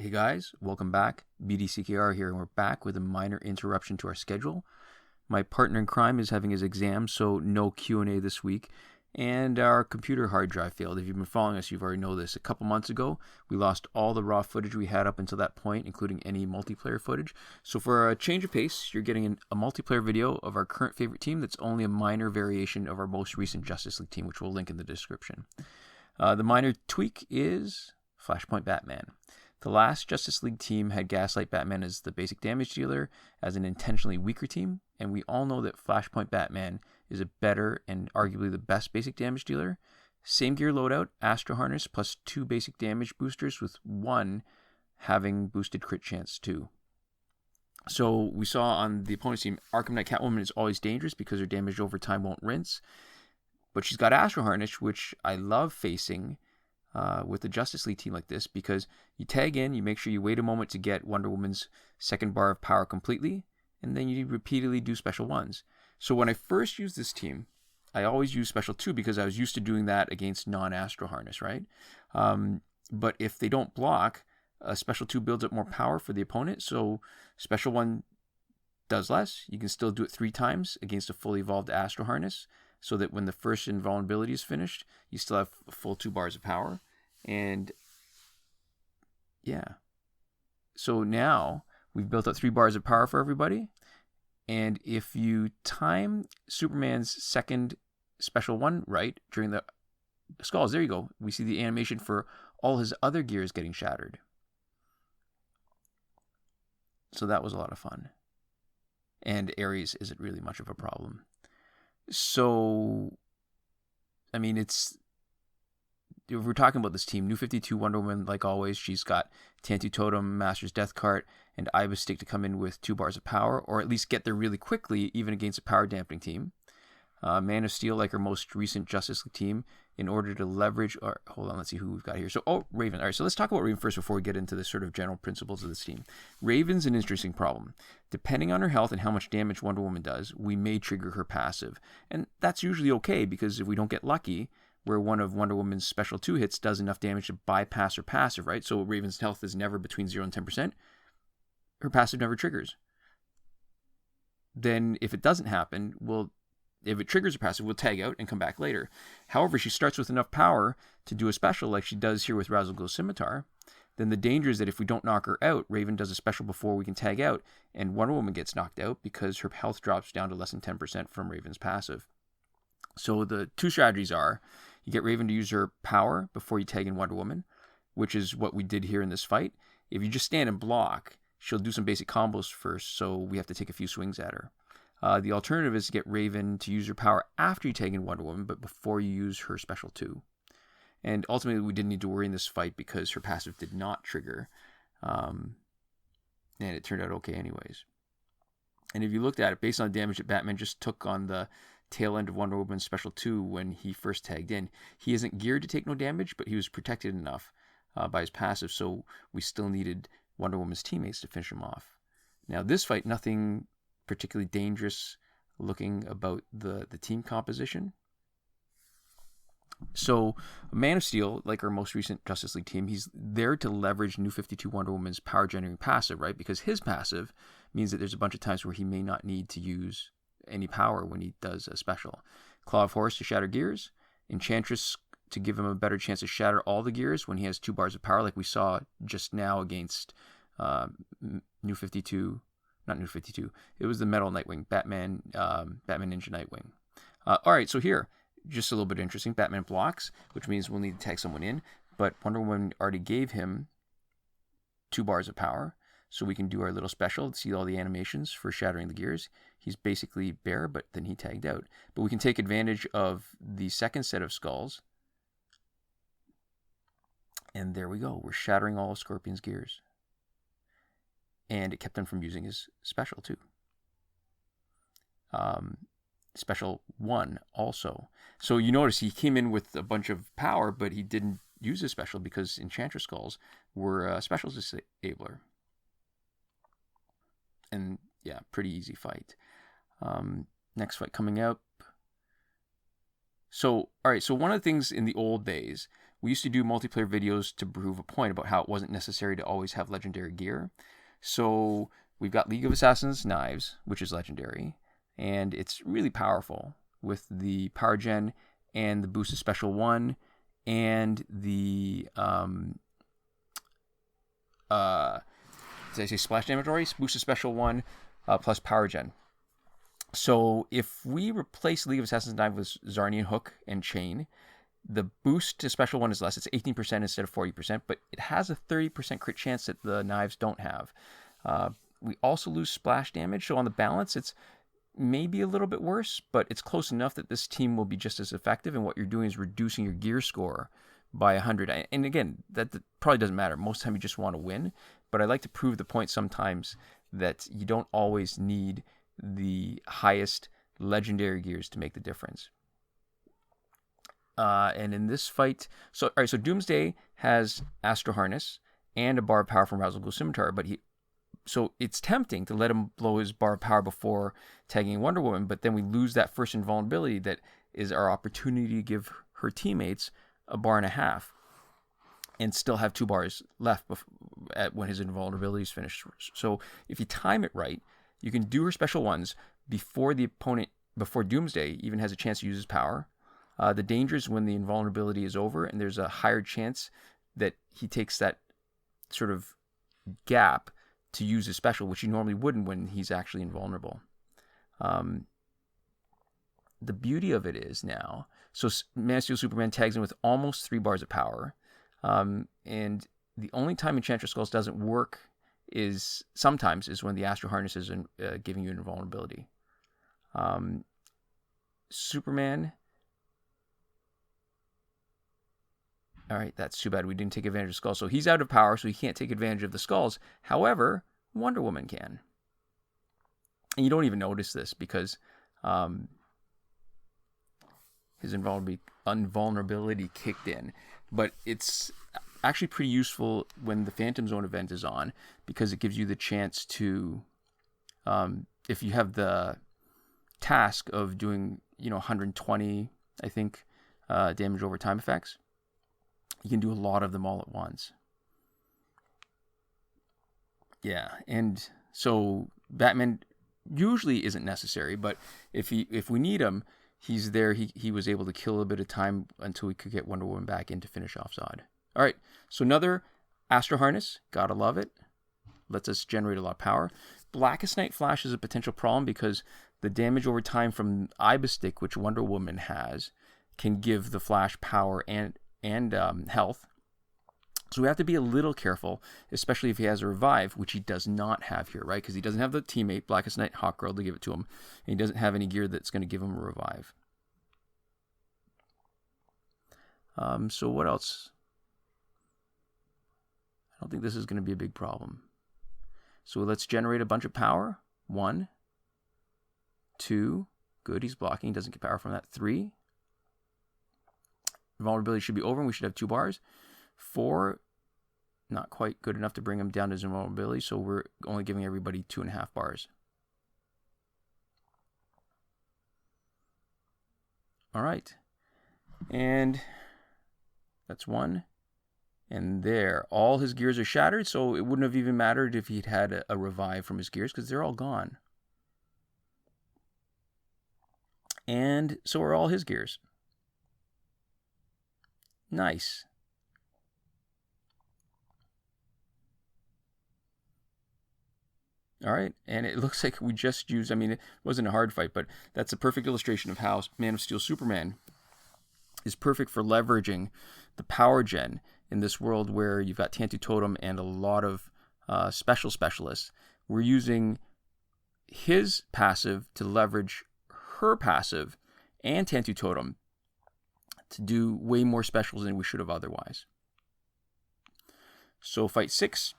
Hey guys, welcome back. BDCKR here, and we're back with a minor interruption to our schedule. My partner in crime is having his exam, so no Q&A this week. And our computer hard drive failed. If you've been following us, you've already know this. A couple months ago, we lost all the raw footage we had up until that point, including any multiplayer footage. So for a change of pace, you're getting a multiplayer video of our current favorite team that's only a minor variation of our most recent Justice League team, which we'll link in the description. The minor tweak is Flashpoint Batman. The last Justice League team had Gaslight Batman as the basic damage dealer, as an intentionally weaker team, and we all know that Flashpoint Batman is a better and arguably the best basic damage dealer. Same gear loadout, Astro Harness, plus 2 basic damage boosters, with 1 having boosted crit chance too. So we saw on the opponent's team, Arkham Knight Catwoman is always dangerous because her damage over time won't rinse, but she's got Astro Harness, which I love facing with the Justice League team like this, because you tag in, you make sure you wait a moment to get Wonder Woman's second bar of power completely, and then you repeatedly do special 1s. So when I first used this team, I always used special 2 because I was used to doing that against non-Astro Harness, right? But if they don't block, a special 2 builds up more power for the opponent, so special 1 does less. You can still do it 3 times against a fully evolved Astro Harness, so that when the first invulnerability is finished, you still have a full 2 bars of power. And yeah, so now we've built up 3 bars of power for everybody. And if you time Superman's second special 1 right during the skulls, there you go. We see the animation for all his other gears getting shattered. So that was a lot of fun. And Ares isn't really much of a problem. So, I mean, if we're talking about this team, N52 Wonder Woman, like always, she's got Tantu Totem, Master's Death Cart, and Ibis Stick to come in with 2 bars of power, or at least get there really quickly, even against a power dampening team. Man of Steel, like our most recent Justice League team, in order to leverage, or hold on, let's see who we've got here. So, Raven. All right, so let's talk about Raven first before we get into the sort of general principles of this team. Raven's an interesting problem. Depending on her health and how much damage Wonder Woman does, we may trigger her passive. And that's usually okay, because if we don't get lucky, where one of Wonder Woman's special 2 hits does enough damage to bypass her passive, right? So Raven's health is never between 0 and 10%. Her passive never triggers. Then if it doesn't happen, if it triggers a passive, we'll tag out and come back later. However, she starts with enough power to do a special like she does here with Razzle Glow Scimitar. Then the danger is that if we don't knock her out, Raven does a special before we can tag out, and Wonder Woman gets knocked out because her health drops down to less than 10% from Raven's passive. So the 2 strategies are, you get Raven to use her power before you tag in Wonder Woman, which is what we did here in this fight. If you just stand and block, she'll do some basic combos first, so we have to take a few swings at her. The alternative is to get Raven to use her power after you tag in Wonder Woman, but before you use her special 2. And ultimately, we didn't need to worry in this fight because her passive did not trigger. And it turned out okay anyways. And if you looked at it, based on the damage that Batman just took on the tail end of Wonder Woman's special 2 when he first tagged in, he isn't geared to take no damage, but he was protected enough by his passive, so we still needed Wonder Woman's teammates to finish him off. Now, this fight, nothing particularly dangerous looking about the team composition. So, Man of Steel, like our most recent Justice League team, he's there to leverage N52 Wonder Woman's power generating passive, right? Because his passive means that there's a bunch of times where he may not need to use any power when he does a special. Claw of Horse to shatter gears, Enchantress to give him a better chance to shatter all the gears when he has 2 bars of power, like we saw just now against N52. Not N52. It was the Metal Nightwing, Batman Ninja Nightwing. All right, so here, just a little bit interesting. Batman blocks, which means we'll need to tag someone in, but Wonder Woman already gave him 2 bars of power, so we can do our little special to see all the animations for shattering the gears. He's basically bare, but then he tagged out. But we can take advantage of the second set of skulls, and there we go. We're shattering all of Scorpion's gears. And it kept him from using his special, too. Special 1 also. So you notice he came in with a bunch of power, but he didn't use his special because Enchantress Skulls were special disabler. And yeah, pretty easy fight. Next fight coming up. So, all right, so one of the things in the old days we used to do multiplayer videos to prove a point about how it wasn't necessary to always have legendary gear. So we've got League of Assassins Knives, which is legendary, and it's really powerful with the power gen and the boosted special 1 and the did I say splash damage already? Boosted special 1 plus power gen. So if we replace League of Assassins Knife with Zarnian Hook and Chain, the boost to special 1 is less. It's 18% instead of 40%, but it has a 30% crit chance that the knives don't have. We also lose splash damage, so on the balance, it's maybe a little bit worse, but it's close enough that this team will be just as effective, and what you're doing is reducing your gear score by 100. And again, that probably doesn't matter. Most of the time you just want to win, but I like to prove the point sometimes that you don't always need the highest legendary gears to make the difference. And in this fight, so Doomsday has Astro Harness and a bar of power from Razzle Ghoul Scimitar, so it's tempting to let him blow his bar of power before tagging Wonder Woman, but then we lose that first invulnerability that is our opportunity to give her teammates a bar and a half and still have 2 bars left when his invulnerability is finished. So if you time it right, you can do her special 1s before the opponent, before Doomsday even has a chance to use his power. The danger is when the invulnerability is over and there's a higher chance that he takes that sort of gap to use his special, which he normally wouldn't when he's actually invulnerable. The beauty of it is now, so Man of Steel Superman tags in with almost 3 bars of power, and the only time Enchantress Skulls doesn't work sometimes is when the Astro Harness is giving you an invulnerability. Superman. All right, that's too bad. We didn't take advantage of Skulls. So he's out of power, so he can't take advantage of the Skulls. However, Wonder Woman can. And you don't even notice this because his invulnerability kicked in. But it's actually pretty useful when the Phantom Zone event is on because it gives you the chance to, if you have the task of doing, 120, I think, damage over time effects, you can do a lot of them all at once. Yeah, and so Batman usually isn't necessary, but if we need him, he's there. He was able to kill a bit of time until we could get Wonder Woman back in to finish off Zod. All right, so another Astro Harness, gotta love it. Lets us generate a lot of power. Blackest Night Flash is a potential problem because the damage over time from Ibis Stick, which Wonder Woman has, can give the Flash power and health. So we have to be a little careful, especially if he has a revive, which he does not have here, right? Because he doesn't have the teammate, Blackest Night Hawkgirl, to give it to him. And he doesn't have any gear that's going to give him a revive. So what else? I don't think this is going to be a big problem. So let's generate a bunch of power. 1, 2, good, he's blocking, he doesn't get power from that. 3, vulnerability should be over and we should have 2 bars. 4, not quite good enough to bring him down to his invulnerability, so we're only giving everybody 2.5 bars. All right, and that's 1. And there, all his gears are shattered, so it wouldn't have even mattered if he'd had a revive from his gears because they're all gone. And so are all his gears. Nice. All right, and it looks like we just used, it wasn't a hard fight, but that's a perfect illustration of how Man of Steel Superman is perfect for leveraging the power gen in this world where you've got Tantu Totem and a lot of specialists. We're using his passive to leverage her passive and Tantu Totem to do way more specials than we should have otherwise. So fight 6,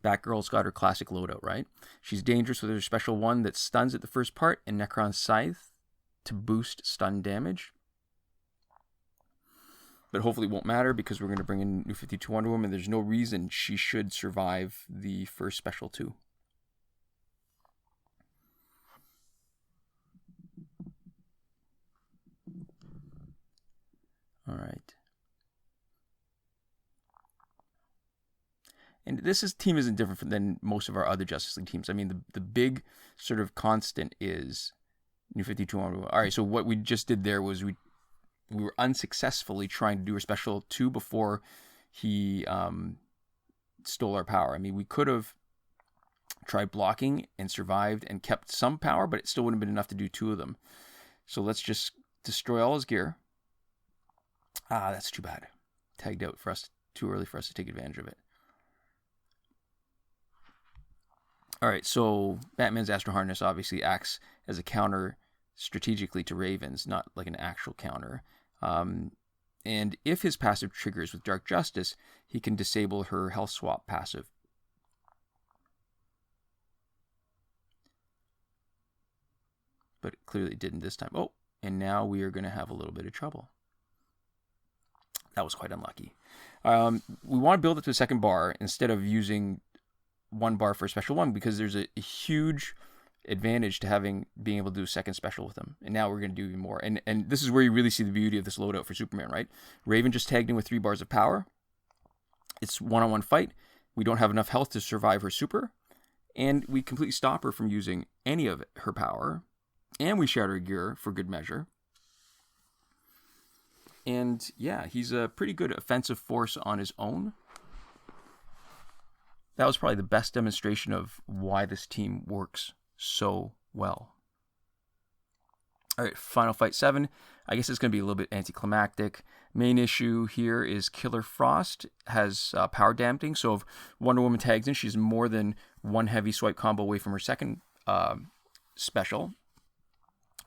Batgirl's got her classic loadout, right? She's dangerous with her special 1 that stuns at the first part and Necron Scythe to boost stun damage. But hopefully it won't matter because we're going to bring in New 52 Wonder Woman. There's no reason she should survive the first special 2. All right. And team isn't different than most of our other Justice League teams. I mean, the big sort of constant is N52 on. All right, so what we just did there was we were unsuccessfully trying to do a special 2 before he stole our power. I mean, we could have tried blocking and survived and kept some power, but it still wouldn't have been enough to do 2 of them. So let's just destroy all his gear. That's too bad. Tagged out for us, too early for us to take advantage of it. All right, so Batman's Astro Harness obviously acts as a counter strategically to Raven's, not like an actual counter. And if his passive triggers with Dark Justice, he can disable her health swap passive. But it clearly didn't this time. Oh, and now we are going to have a little bit of trouble. That was quite unlucky. We want to build it to a second bar instead of using 1 bar for a special 1, because there's a huge advantage to being able to do a second special with him. And now we're going to do even more. And this is where you really see the beauty of this loadout for Superman, right? Raven just tagged in with 3 bars of power. It's one-on-one fight. We don't have enough health to survive her super. And we completely stop her from using any of her power. And we shatter her gear for good measure. And yeah, he's a pretty good offensive force on his own. That was probably the best demonstration of why this team works so well. All right, Final Fight 7. I guess it's going to be a little bit anticlimactic. Main issue here is Killer Frost has power damping. So if Wonder Woman tags in, she's more than 1 heavy swipe combo away from her second special,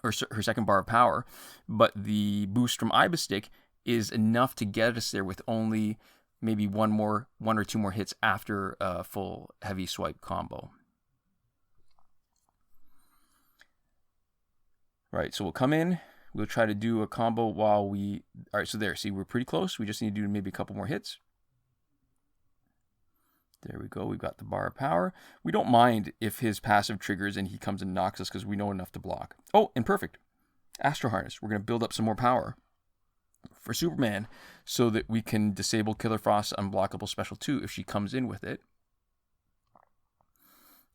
or her second bar of power. But the boost from Ibis is enough to get us there with only maybe 1 or 2 more hits after a full heavy swipe combo. Right, so we'll come in, we'll try to do a combo while we... All right, so there, see, we're pretty close. We just need to do maybe a couple more hits. There we go, we've got the bar of power. We don't mind if his passive triggers and he comes and knocks us because we know enough to block. Oh, and perfect. Astro Harness, we're going to build up some more power for Superman so that we can disable Killer Frost's unblockable special 2 if she comes in with it.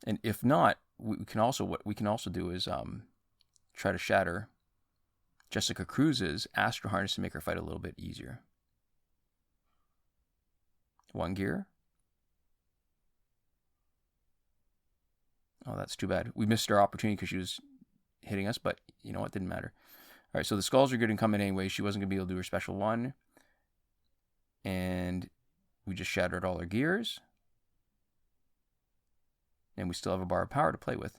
And if not, what we can also do is try to shatter Jessica Cruz's Astro Harness to make her fight a little bit easier. 1 gear. Oh, that's too bad. We missed our opportunity because she was hitting us, but you know what? Didn't matter. All right, so the skulls are going to come in anyway. She wasn't going to be able to do her special 1. And we just shattered all her gears. And we still have a bar of power to play with.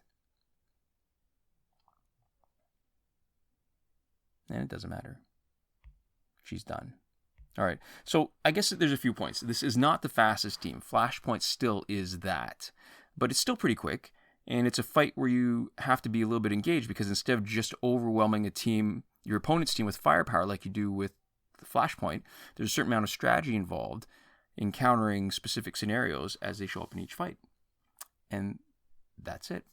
And it doesn't matter. She's done. All right, so I guess there's a few points. This is not the fastest team. Flashpoint still is that. But it's still pretty quick. And it's a fight where you have to be a little bit engaged because instead of just overwhelming your opponent's team with firepower like you do with the Flashpoint, there's a certain amount of strategy involved in countering specific scenarios as they show up in each fight. And that's it.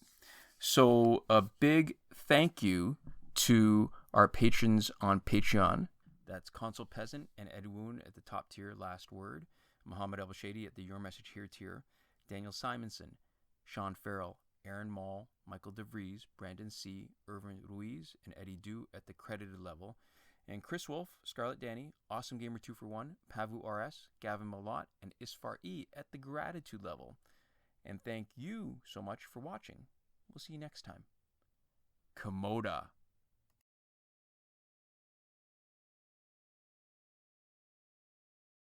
So a big thank you to our patrons on Patreon. That's Console Peasant and Edwoon at the top tier, last word. Mohammed Albshaiti at the Your Message Here tier. Daniel Simonson, Shawn Farrell, Aaron Maule, Michael DeVries, Brandon C., Irvin Ruiz, and Eddydoo at the credited level. And Chris Wolff, Scarlet Dani, Awesomegamer 2for1, Pavu RS, Gavin Mallott, and Isfar E at the gratitude level. And thank you so much for watching. We'll see you next time. Komoda.